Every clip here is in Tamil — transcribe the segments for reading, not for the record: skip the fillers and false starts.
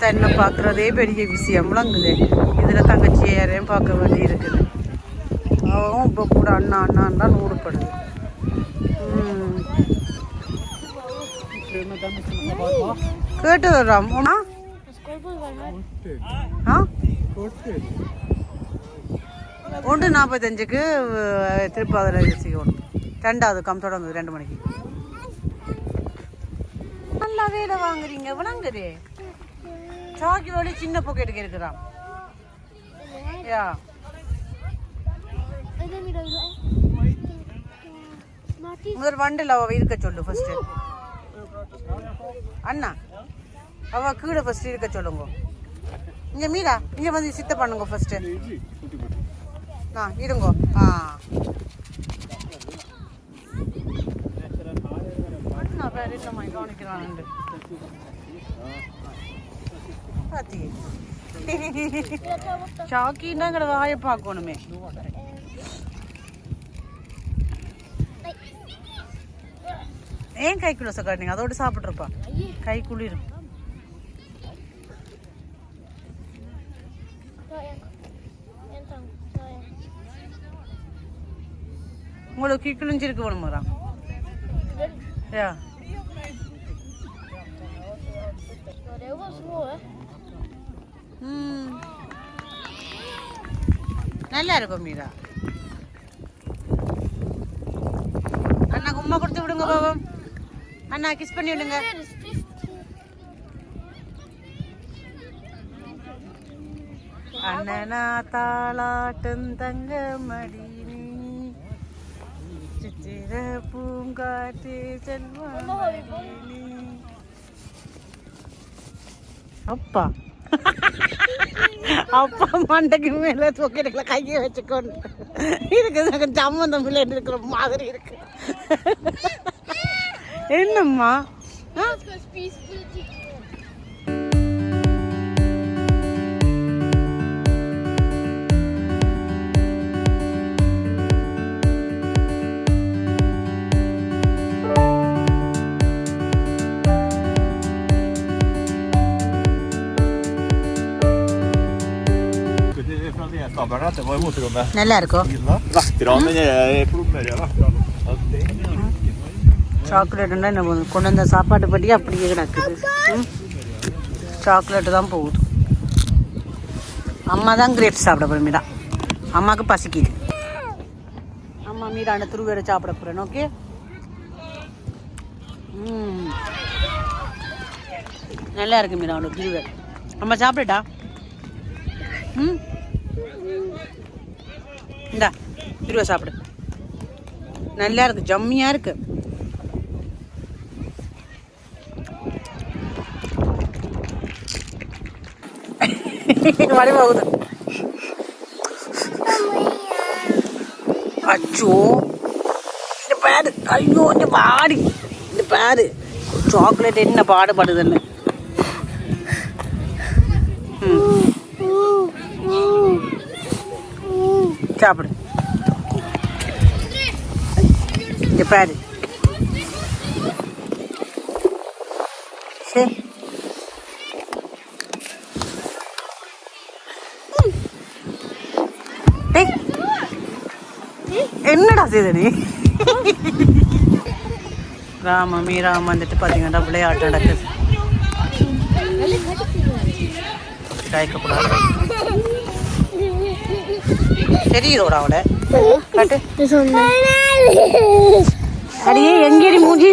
தாத்தா என்ன பார்க்குறதே பெரிய விஷயம் விளங்குது. இதில் தங்கச்சி யாரையும் பார்க்க வேண்டி இருக்குது. அவன் இப்போ கூட அண்ணா அண்ணான் தான் ஊடுப்படுது. கேட்டு வர்றான். ஒன்று 45க்கு திருப்பாதிரை செய்யணும். 2வது கம் தொடங்குது 2 மணிக்கு. நல்லா வேலை வாங்குறீங்க விளங்குது. சாக்கி வழி சின்ன பாக்கெட்டுக்கு இருக்கிறான். யா முதல் வண்டில் அவ இருக்க சொல்லு ஃபர்ஸ்ட். அண்ணா அவ கீழே ஃபர்ஸ்ட் இருக்க சொல்லுங்க. இங்க மீரா இங்க வந்து சித்த பண்ணுங்க ஃபர்ஸ்ட். இருங்கோ. அண்ணா வேற என்னம்மா கவனிக்கிறான் பாத்தி. சாக்கின்னாங்கிற வாயை பார்க்கணுமே. ஏன் கைக்குள்ள சக்காட்டிங்க? அதோடு சாப்பிட்ருப்பா. கை குளிரும். உங்களுக்கு கிழிஞ்சிருக்கு வேணுமாடா? யா நல்லா இருக்கும் மீரா. அண்ணா உம்மா கொடுத்து விடுங்க பாவம். அண்ணா கிஸ் பண்ணி விடுங்க. அண்ணனா தாளாட்டும் தங்க மடினி சித்திர பூங்காற்று செல்வானி. அப்பா அப்பா மண்டைக்கு மேல தூக்கிட்டுல கையை வச்சுக்கொண்டு இருக்கு. சம்மந்தம் பிள்ளை இருக்கிற மாதிரி இருக்கு. என்னம்மா நல்லா இருக்கும். சாக்லேட்டுன்னா என்ன கொண்டு வந்த சாப்பாட்டு படி அப்படியே கிடக்குது. சாக்லேட்டு தான் போகுது. அம்மா தான் கிரேப்ஸ் சாப்பிட போகிறேன். மீரா அம்மாவுக்கு பசிக்குது. அம்மா மீராண்ட துருவேரை சாப்பிட போகிறேன். ஓகே நல்லா இருக்கு மீரா உனக்கு துருவேர். அம்மா சாப்பிடுடா. இந்தா திருவா சாப்பிடு. நல்லா இருக்கு. ஜம்மியா இருக்கு. வழி போகுது. அச்சோ இந்த பாரு. ஐயோ இந்த பாடி இந்த பாரு. சாக்லேட் என்ன பாடுபடுதுன்னு. சாப்பிடு. இந்த பாரு. சரி என்னடா செய்த நீ? ராம மீரா வந்துட்டு பார்த்தீங்கன்னா விளையாட்டு நடக்குது. காய்க்கக்கூடாது. தெரியுதோட அவளை காட்டு. அடியே எங்கேடி மூஞ்சி?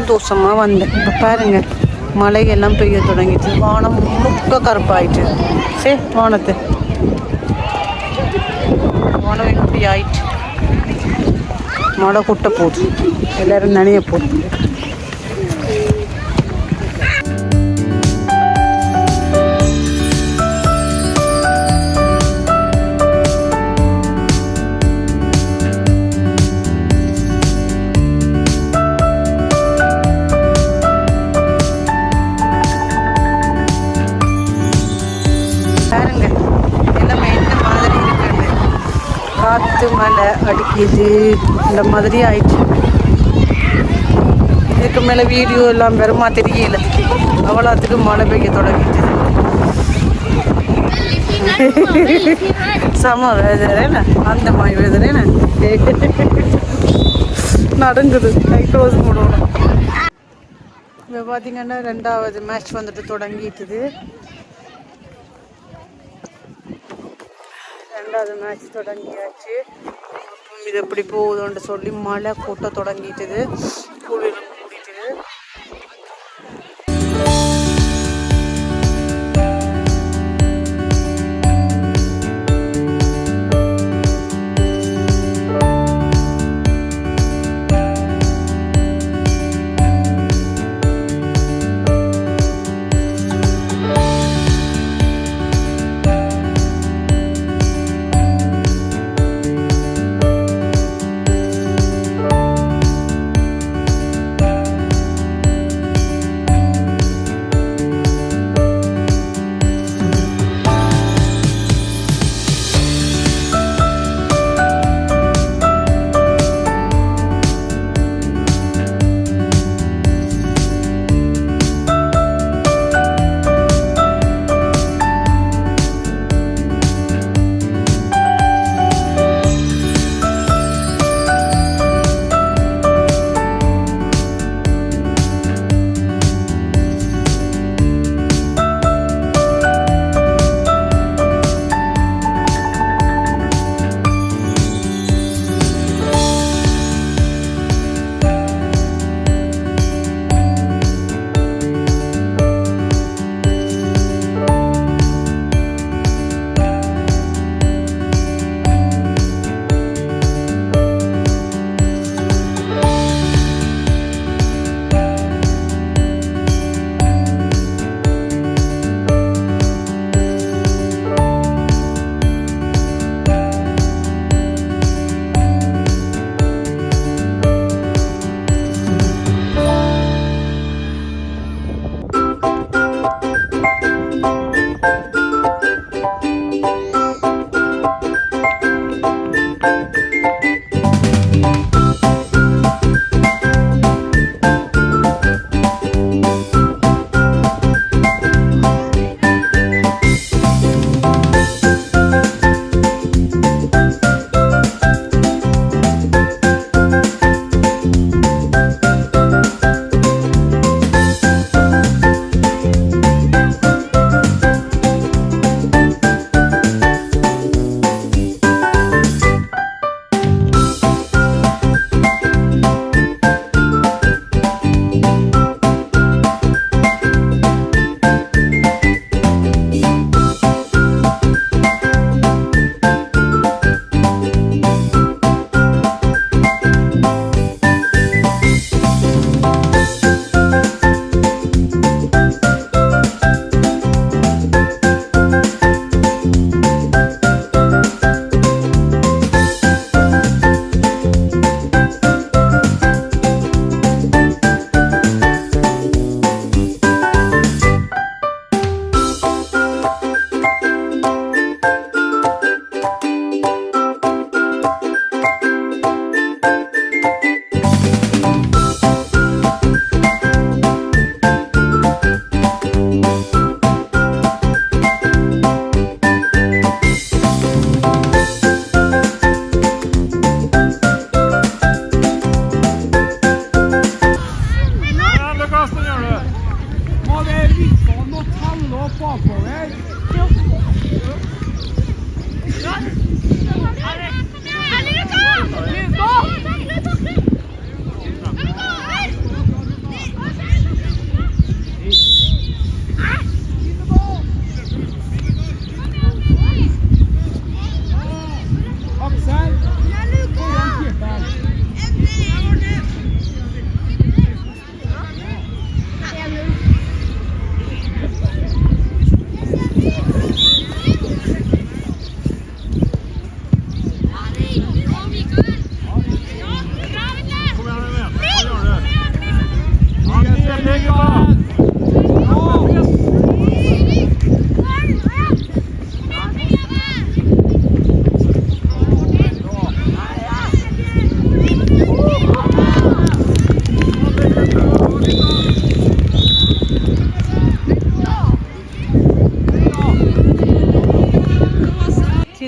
சந்தோஷமாக வந்தேன். இப்போ பாருங்கள் மழையெல்லாம் பெய்ய தொடங்கிட்டு வானம் முழுக்க கருப்பாயிட்டு. சரி வானம் இப்படி ஆயிட்டு மழை கொட்ட போகுது, எல்லோரும் நனைய போகுது. காற்று மழை அடிக்குது இந்த மாதிரி ஆயிடுச்சு. இதுக்கு மேலே வீடியோ எல்லாம் வருமா தெரியல, அவ்வளோத்துக்கு மழை பெய்ய தொடங்கிட்டு. சம வேதனை அந்த மாதிரி வேதனை நடங்குது. க்ளோஸ் போடணும். இப்போ பார்த்தீங்கன்னா 2வது மேட்ச் வந்துட்டு தொடங்கிட்டுது. 2வது மேட்ச் தொடங்கியாச்சு. இது எப்படி போகுதுன்னு சொல்லி மழை கூட்ட தொடங்கிட்டுது, குளிர் கூட்டிட்டுது.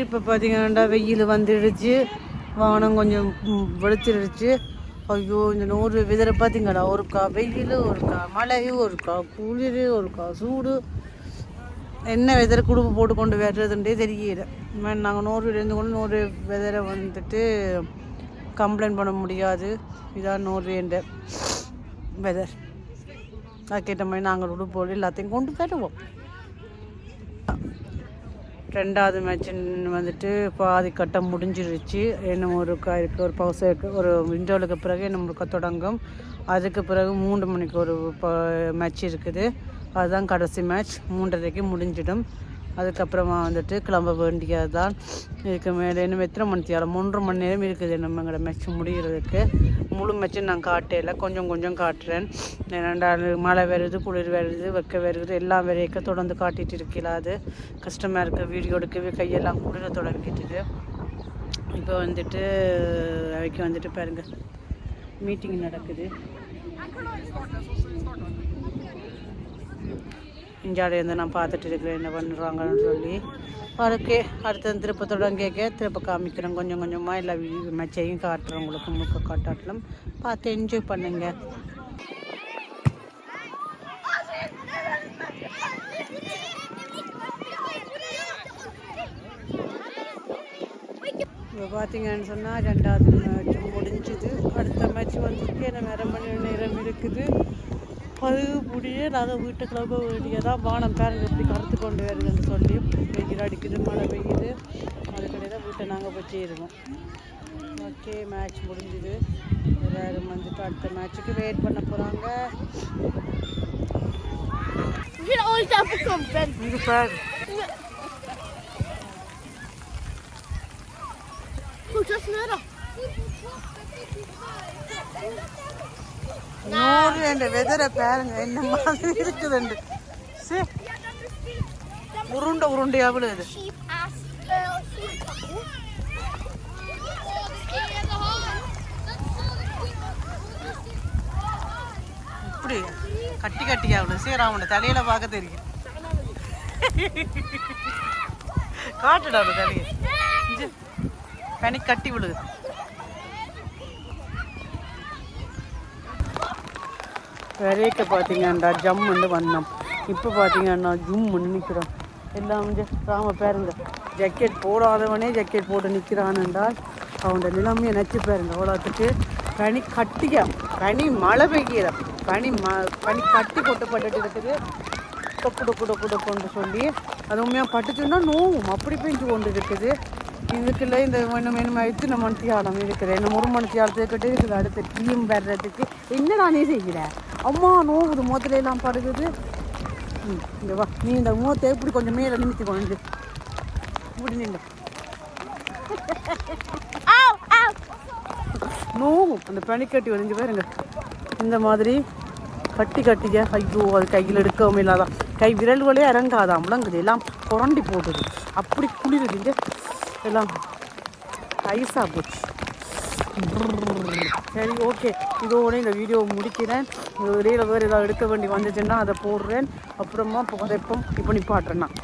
இப்போ பார்த்தீங்கன்னா வெயில் வந்துடுச்சு, வானம் கொஞ்சம் வெளுத்துடுச்சு. ஐயோ இந்த நோர்வே வெதரை பார்த்தீங்கடா, ஒருக்கா வெயில், ஒருக்கா மழை, ஒருக்கா குளிர், ஒருக்கா சூடு. என்ன வெதரை குடும்பம் போட்டு கொண்டு வர்றதுன்றே தெரியல. நாங்கள் நோர்வேலேருந்து கொண்டு நோர்வே வெதரை வந்துட்டு கம்ப்ளைண்ட் பண்ண முடியாது. இதான் நோர்வேன்ற வெதர். அதுக்கேற்ற மாதிரி நாங்கள் உடுப்போடு எல்லாத்தையும் கொண்டு வருவோம். 2வது மேட்ச் வந்துட்டு பாதி கட்டம் முடிஞ்சிருச்சு. இன்னும் ஒரு பவுஸ் இருக்குது. ஒரு இன்டர்வலுக்கு பிறகு இன்னும் தொடங்கும். அதுக்கு பிறகு 3 மணிக்கு ஒரு மேட்ச் இருக்குது. அதுதான் கடைசி மேட்ச். 3:30க்கு முடிஞ்சிடும். அதுக்கப்புறமா வந்துட்டு கிளம்ப வேண்டியது தான். இதுக்கு மேலே இன்னும் எத்தனை மணி நேரம், 3.5 மணி நேரம் இருக்குது நம்ம எங்களோட மேட்ச் முடிகிறதுக்கு. முழு மேட்ச்சும் நான் காட்டல, கொஞ்சம் கொஞ்சம் காட்டுறேன். ஏன்னா மழை வருது, குளிர் வருது, வெக்க வருது, எல்லாம் வரைக்கும் தொடர்ந்து காட்டிகிட்டு இருக்கல. அது கஷ்டமாக இருக்குது. வீடியோ எடுக்கவே கையெல்லாம் குளிர தொடங்கிட்டுது. இப்போ வந்துட்டு அவைக்கு வந்துட்டு பாருங்கள் மீட்டிங் நடக்குது. இந்தியாவிலேருந்து நான் பார்த்துட்டு இருக்கிறேன் என்ன பண்ணுறாங்கன்னு சொல்லி. ஓகே, அடுத்தது திருப்ப தொடங்கிக்க திருப்ப காமிக்கிறேன். கொஞ்சம் கொஞ்சமாக எல்லா மேட்சையும் காட்டுறேன் உங்களுக்கு. முழுக்க காட்டாட்டலாம், பார்த்து என்ஜாய் பண்ணுங்க. இப்போ பார்த்தீங்கன்னு சொன்னால் 2வது மேட்ச் முடிஞ்சுது. அடுத்த மேட்ச் வந்துட்டு என்ன 1/2 மணி நேரம் இருக்குது. அது முடியே நாங்கள் வீட்டு கிளம்ப வேண்டியதான். வானம் பேரங்க எப்படி கருத்து கொண்டு வருதுன்னு சொல்லி வெயில் அடிக்குது, மழை பெய்யுது. அதுக்கடையே தான் வீட்டை நாங்கள் போய் சேருவோம். ஓகே, மேட்ச் முடிஞ்சுது. எல்லாரும் வந்துட்டு அடுத்த மேட்சுக்கு வெயிட் பண்ண போகிறாங்க. இங்கே பாரு, நோர்வே வெதரை பாருங்க என்ன மாதிரி இருக்குதுண்டு. உருண்டை உருண்டையா விழுது. இப்படி கட்டி கட்டியா விழுது. சீராம தலையில பார்க்க தெரியும். காட்டுடா தலையை பனி கட்டி விழுது. வரைக்க பார்த்தீங்கன்னா ஜம்முன்னு வந்தோம். இப்போ பார்த்தீங்கன்னா ஜும்முன்னு நிற்கிறோம். எல்லாம் ராம பாருங்க, ஜக்கெட் போடாதவனே ஜக்கெட் போட்டு நிற்கிறான்ன்றால் அவனோட நிலைமையை நினச்சி பாருங்க. அவ்வளோத்துக்கு பனி கட்டிக்க, பனி மழை பெய்கிற பனி கட்டி கொட்டப்பட்டு இருக்குது. டொக்கு டொக்கு டொக்கு டொக்குன்னு சொல்லி அது உண்மையாக பட்டுச்சுன்னா நோவும் அப்படி பெஞ்சு கொண்டு இருக்குது. இதுக்குள்ள இந்த இத்தனை மணித்தியாலம் இருக்குது. என்ன 1 மணித்தியாலத்துக்கிட்டே இருக்குது. அடுத்த டீம் வர்றதுக்கு என்னடா நீ செய்கிற அம்மா நோவுது, முகத்துல எல்லாம் படுகுது. இங்கே வா, நீ இந்த முகத்தை எப்படி கொஞ்சம் மேலே நிமித்தி கொண்டு முடிஞ்சு நோவும் அந்த பனிக்கட்டி வரைஞ்சி பாருங்க. இந்த மாதிரி கட்டி கட்டிக்க. ஐயோ, அது கையில் எடுக்கவும் இல்லாதான், கை விரல்களே இறங்காதான், முழங்குது, எல்லாம் புரண்டி போட்டுது. அப்படி குளிருது, எல்லாம் ஐஸாக போச்சு. சரி, ஓகே, இதோட இந்த வீடியோவை முடிக்கிறேன். இடையில வேறு ஏதாவது எடுக்க வேண்டி வந்துச்சுன்னா அதை போடுறேன். அப்புறமா புகைப்பம் இப்போ நிப்பாட்டுறேன் நான்.